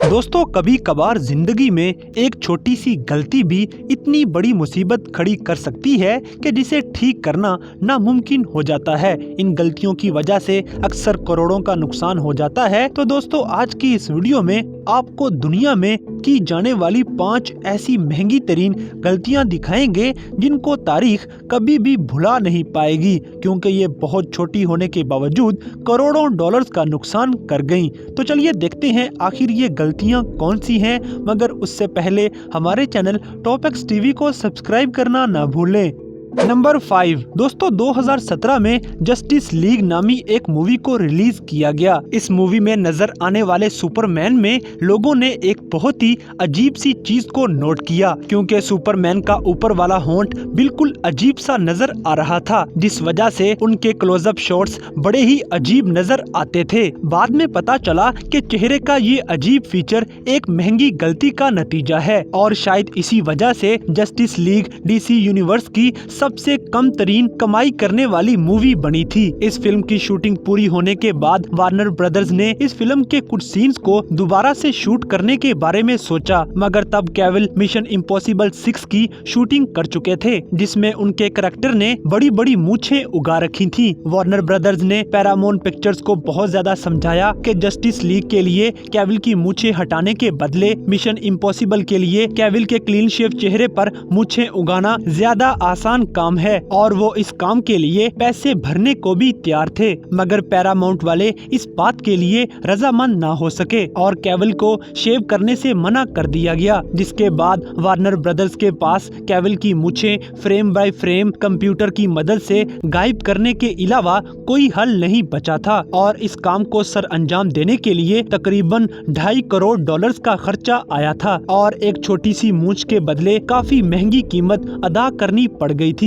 दोस्तों, कभी कभार जिंदगी में एक छोटी सी गलती भी इतनी बड़ी मुसीबत खड़ी कर सकती है कि जिसे ठीक करना नामुमकिन हो जाता है। इन गलतियों की वजह से अक्सर करोड़ों का नुकसान हो जाता है। तो दोस्तों, आज की इस वीडियो में आपको दुनिया में की जाने वाली 5 ऐसी महंगी तरीन गलतियां दिखाएंगे जिनको तारीख कभी भी भुला नहीं पाएगी, क्योंकि ये बहुत छोटी होने के बावजूद करोड़ों डॉलर्स का नुकसान कर गईं। तो चलिए देखते हैं आखिर ये गलतियां कौन सी हैं, मगर उससे पहले हमारे चैनल टॉपएक्स टीवी को सब्सक्राइब करना ना भूलें। नंबर 5 दोस्तों, 2017 में जस्टिस लीग नामी एक मूवी को रिलीज किया गया। इस मूवी में नजर आने वाले सुपरमैन में लोगों ने एक बहुत ही अजीब सी चीज को नोट किया, क्योंकि सुपरमैन का ऊपर वाला होंठ बिल्कुल अजीब सा नजर आ रहा था, जिस वजह से उनके क्लोजअप शॉट्स बड़े ही अजीब नजर आते थे। बाद में पता चला कि चेहरे का ये अजीब फीचर एक महंगी गलती का नतीजा है, और शायद इसी वजह से जस्टिस लीग डीसी यूनिवर्स की सबसे कम तरीन कमाई करने वाली मूवी बनी थी। इस फिल्म की शूटिंग पूरी होने के बाद वार्नर ब्रदर्स ने इस फिल्म के कुछ सीन्स को दोबारा से शूट करने के बारे में सोचा, मगर तब केवल मिशन इम्पॉसिबल 6 की शूटिंग कर चुके थे, जिसमें उनके कैरेक्टर ने बड़ी बड़ी मूछें उगा रखी थी। वार्नर ब्रदर्स ने पैरामाउंट पिक्चर्स को बहुत ज्यादा समझाया कि जस्टिस लीग के लिए केविल की मूछें हटाने के बदले मिशन इम्पॉसिबल के लिए केविल के क्लीन शेव चेहरे पर मूछें उगाना ज्यादा आसान काम है, और वो इस काम के लिए पैसे भरने को भी तैयार थे। मगर पैरामाउंट वाले इस बात के लिए रजामंद ना हो सके और केविल को शेव करने से मना कर दिया गया, जिसके बाद वार्नर ब्रदर्स के पास केविल की मूछें फ्रेम बाय फ्रेम कंप्यूटर की मदद से गायब करने के अलावा कोई हल नहीं बचा था, और इस काम को सर अंजाम देने के लिए तकरीबन 2.5 करोड़ डॉलर्स का खर्चा आया था, और एक छोटी सी मूछ के बदले काफी महंगी कीमत अदा करनी पड़ गई थी।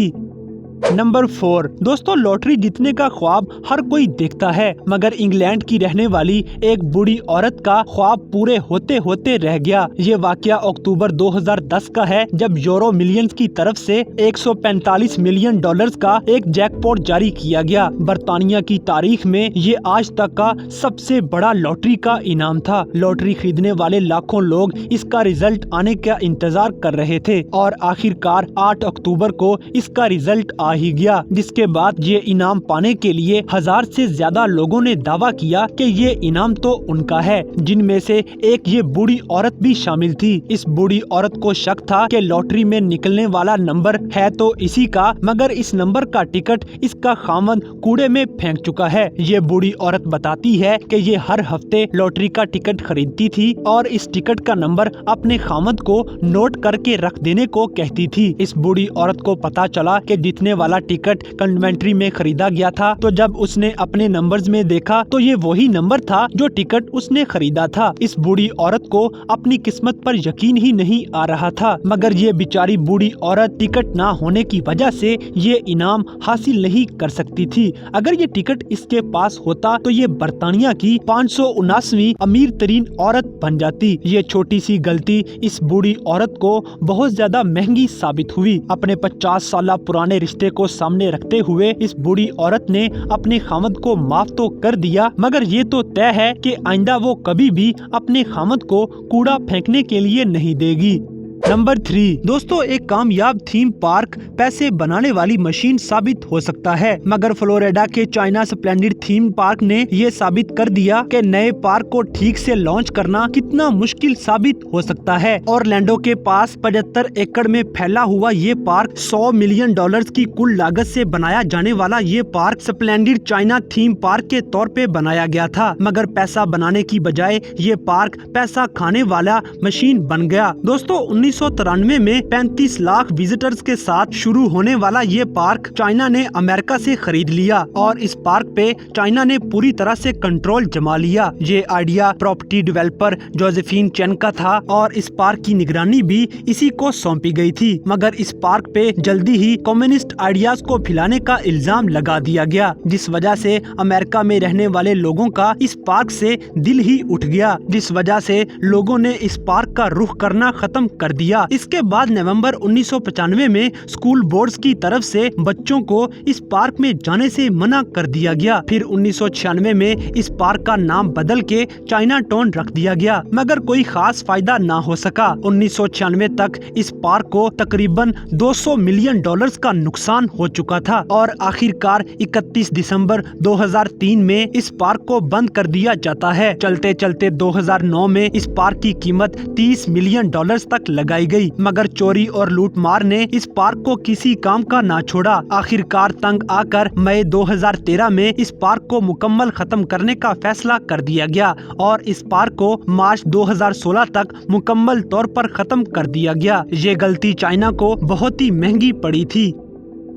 नंबर 4 दोस्तों, लॉटरी जीतने का ख्वाब हर कोई देखता है, मगर इंग्लैंड की रहने वाली एक बूढ़ी औरत का ख्वाब पूरे होते होते रह गया। ये वाकया अक्टूबर 2010 का है, जब यूरो मिलियंस की तरफ से 145 मिलियन डॉलर्स का एक जैकपॉट जारी किया गया। बर्तानिया की तारीख में ये आज तक का सबसे बड़ा लॉटरी का इनाम था। लॉटरी खरीदने वाले लाखों लोग इसका रिजल्ट आने का इंतजार कर रहे थे, और आखिरकार 8 अक्टूबर को इसका रिजल्ट आ ही गया, जिसके बाद ये इनाम पाने के लिए 1000 से ज्यादा लोगों ने दावा किया कि ये इनाम तो उनका है, जिनमें से एक ये बूढ़ी औरत भी शामिल थी। इस बूढ़ी औरत को शक था कि लॉटरी में निकलने वाला नंबर है तो इसी का, मगर इस नंबर का टिकट इसका खामद कूड़े में फेंक चुका है। ये बूढ़ी औरत बताती है कि ये हर हफ्ते लॉटरी का टिकट खरीदती थी और इस टिकट का नंबर अपने खामद को नोट करके रख देने को कहती थी। इस बूढ़ी औरत को पता चला कि जितने वाला टिकट कन्वेंट्री में खरीदा गया था, तो जब उसने अपने नंबर्स में देखा तो ये वही नंबर था जो टिकट उसने खरीदा था। इस बूढ़ी औरत को अपनी किस्मत पर यकीन ही नहीं आ रहा था, मगर ये बेचारी बूढ़ी औरत टिकट ना होने की वजह से ये इनाम हासिल नहीं कर सकती थी। अगर ये टिकट इसके पास होता तो ये बर्तानिया की 579वीं अमीर तरीन औरत बन जाती। ये छोटी सी गलती इस बूढ़ी औरत को बहुत ज्यादा महंगी साबित हुई। अपने 50 साल पुराने रिश्ते को सामने रखते हुए इस बूढ़ी औरत ने अपने खामद को माफ तो कर दिया, मगर ये तो तय है कि आइंदा वो कभी भी अपने खामद को कूड़ा फेंकने के लिए नहीं देगी। नंबर 3 दोस्तों, एक कामयाब थीम पार्क पैसे बनाने वाली मशीन साबित हो सकता है, मगर फ्लोरिडा के चाइना स्प्लेंडिड थीम पार्क ने ये साबित कर दिया कि नए पार्क को ठीक से लॉन्च करना कितना मुश्किल साबित हो सकता है। ऑरलैंडो के पास 75 एकड़ में फैला हुआ ये पार्क 100 मिलियन डॉलर्स की कुल लागत से बनाया जाने वाला ये park splendid China theme park के तौर पे बनाया गया था, मगर पैसा बनाने की बजाय ये पार्क पैसा खाने वाला मशीन बन गया। दोस्तों, 1993 में 35 लाख विजिटर्स के साथ शुरू होने वाला ये पार्क चाइना ने अमेरिका से खरीद लिया, और इस पार्क पे चाइना ने पूरी तरह से कंट्रोल जमा लिया। ये idea property developer Josephine chain का था, और इस पार्क की निगरानी भी इसी को सौंपी गई थी, मगर इस पार्क पे जल्दी ही कम्युनिस्ट आइडियाज को फैलाने का इल्जाम लगा दिया गया, जिस वजह से अमेरिका में रहने वाले लोगों का इस पार्क से दिल ही उठ गया, जिस वजह से लोगों ने इस पार्क का रुख करना खत्म कर दिया। इसके बाद नवंबर 1995 में स्कूल बोर्ड्स की तरफ से बच्चों को इस पार्क में जाने से मना कर दिया गया। फिर 1996 में इस पार्क का नाम बदल के चाइना टाउन रख दिया गया, मगर कोई खास फायदा ना हो सका। 1996 तक इस पार्क को तकरीबन $200 मिलियन का नुकसान हो चुका था और आखिरकार 31 दिसंबर 2003 में इस पार्क को बंद कर दिया जाता है। चलते चलते 2009 में इस पार्क की कीमत $30 मिलियन तक लगाई गई, मगर चोरी और लूटमार ने इस पार्क को किसी काम का ना छोड़ा। आखिरकार तंग आकर मई 2013 में इस पार्क को मुकम्मल खत्म करने का फैसला कर दिया गया और इस पार्क को मार्च 2016 तक मुकम्मल तौर पर खत्म कर दिया गया। ये गलती चाइना को बहुत ही महंगी पड़ी थी।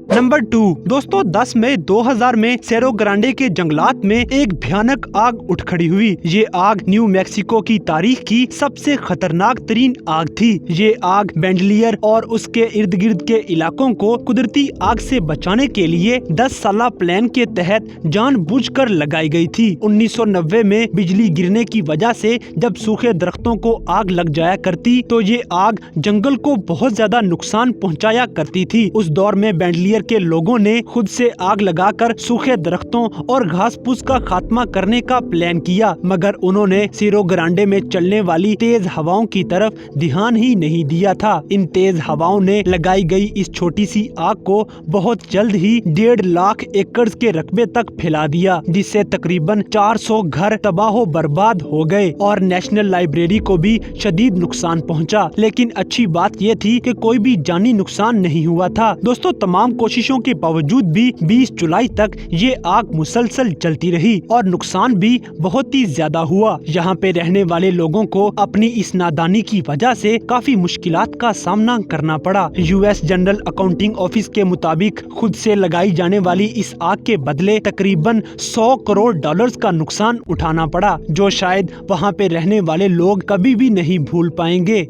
नंबर 2 दोस्तों, 10 मई 2000 में सेरो ग्रांडे के जंगलात में एक भयानक आग उठ खड़ी हुई। ये आग न्यू मैक्सिको की तारीख की सबसे खतरनाक तरीन आग थी। ये आग बेंडलियर और उसके इर्द गिर्द के इलाकों को कुदरती आग से बचाने के लिए 10 साला प्लान के तहत जानबूझकर लगाई गई थी। 1990 में बिजली गिरने की वजह से जब सूखे दरख्तों को आग लग जाया करती तो ये आग जंगल को बहुत ज्यादा नुकसान पहुँचाया करती थी। उस दौर में बेंडलियर के लोगों ने खुद से आग लगाकर सूखे दरख्तों और घास फूस का खात्मा करने का प्लान किया, मगर उन्होंने सेरो ग्रांडे में चलने वाली तेज हवाओं की तरफ ध्यान ही नहीं दिया था। इन तेज हवाओं ने लगाई गई इस छोटी सी आग को बहुत जल्द ही 1.5 लाख एकड़ के रकबे तक फैला दिया, जिससे तकरीबन 400 घर तबाह बर्बाद हो गए और नेशनल लाइब्रेरी को भी शदीद नुकसान पहुंचा। लेकिन अच्छी बात यह थी कि कोई भी जानी नुकसान नहीं हुआ था। दोस्तों, तमाम कोशिशों के बावजूद भी 20 जुलाई तक ये आग मुसलसल चलती रही और नुकसान भी बहुत ही ज्यादा हुआ। यहाँ पे रहने वाले लोगों को अपनी इस नादानी की वजह से काफी मुश्किलात का सामना करना पड़ा। यूएस जनरल अकाउंटिंग ऑफिस के मुताबिक खुद से लगाई जाने वाली इस आग के बदले तकरीबन $100 करोड़ का नुकसान उठाना पड़ा, जो शायद वहाँ पे रहने वाले लोग कभी भी नहीं भूल पाएंगे।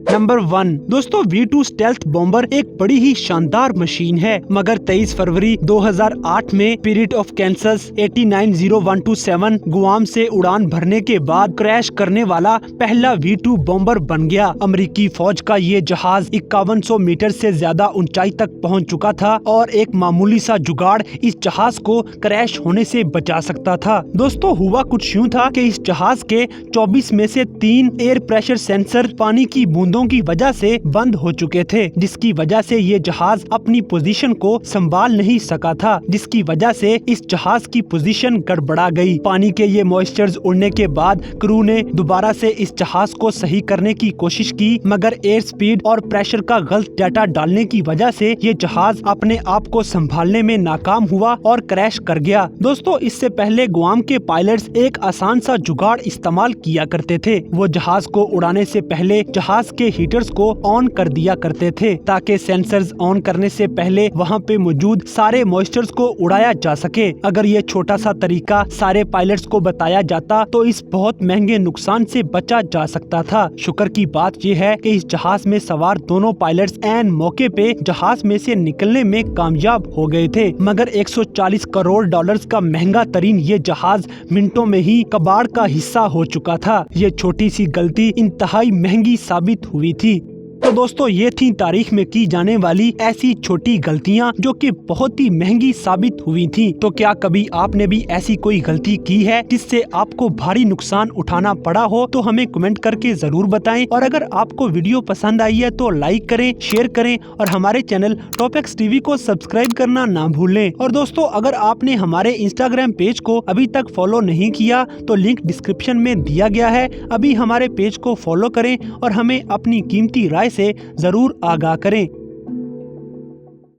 नंबर 1 दोस्तों, V2 स्टेल्थ बॉम्बर एक बड़ी ही शानदार मशीन है, मगर 23 फरवरी 2008 में स्पिरिट ऑफ कैंसस 890127 गुआम से उड़ान भरने के बाद क्रैश करने वाला पहला V2 बॉम्बर बन गया। अमेरिकी फौज का ये जहाज 5100 मीटर से ज्यादा ऊंचाई तक पहुंच चुका था और एक मामूली सा जुगाड़ इस जहाज को क्रैश होने से बचा सकता था। दोस्तों, हुआ कुछ यूँ था कि इस जहाज के 24 में से 3 एयर प्रेशर सेंसर पानी की बूंदों की वजह से बंद हो चुके थे, जिसकी वजह से ये जहाज अपनी पोजीशन को संभाल नहीं सका था, जिसकी वजह से इस जहाज की पोजीशन गड़बड़ा गई। पानी के ये मॉइस्चर्स उड़ने के बाद क्रू ने दोबारा से इस जहाज को सही करने की कोशिश की, मगर एयर स्पीड और प्रेशर का गलत डाटा डालने की वजह से ये जहाज अपने आप को संभालने में नाकाम हुआ और क्रैश कर गया। दोस्तों, इससे पहले गुआम के पायलट्स एक आसान सा जुगाड़ इस्तेमाल किया करते थे। वो जहाज को उड़ाने से पहले जहाज के हीटर्स को ऑन कर दिया करते थे, ताकि सेंसर्स ऑन करने से पहले वहां पे मौजूद सारे मॉइस्चर्स को उड़ाया जा सके। अगर ये छोटा सा तरीका सारे पायलट्स को बताया जाता तो इस बहुत महंगे नुकसान से बचा जा सकता था। शुक्र की बात यह है कि इस जहाज में सवार दोनों पायलट्स ऐन मौके पे जहाज में से निकलने में कामयाब हो गए थे, मगर $140 करोड़ का महंगा तरीन ये जहाज मिनटों में ही कबाड़ का हिस्सा हो चुका था। ये छोटी सी गलती इंतहाई महंगी साबित हुई थी। तो दोस्तों, ये थी तारीख में की जाने वाली ऐसी छोटी गलतियां जो कि बहुत ही महंगी साबित हुई थी। तो क्या कभी आपने भी ऐसी कोई गलती की है जिससे आपको भारी नुकसान उठाना पड़ा हो? तो हमें कमेंट करके जरूर बताएं। और अगर आपको वीडियो पसंद आई है तो लाइक करें, शेयर करें और हमारे चैनल टॉपएक्स टीवी को सब्सक्राइब करना ना भूलें। और दोस्तों, अगर आपने हमारे इंस्टाग्राम पेज को अभी तक फॉलो नहीं किया तो लिंक डिस्क्रिप्शन में दिया गया है। अभी हमारे पेज को फॉलो करें और हमें अपनी कीमती राय से जरूर आगाह करें।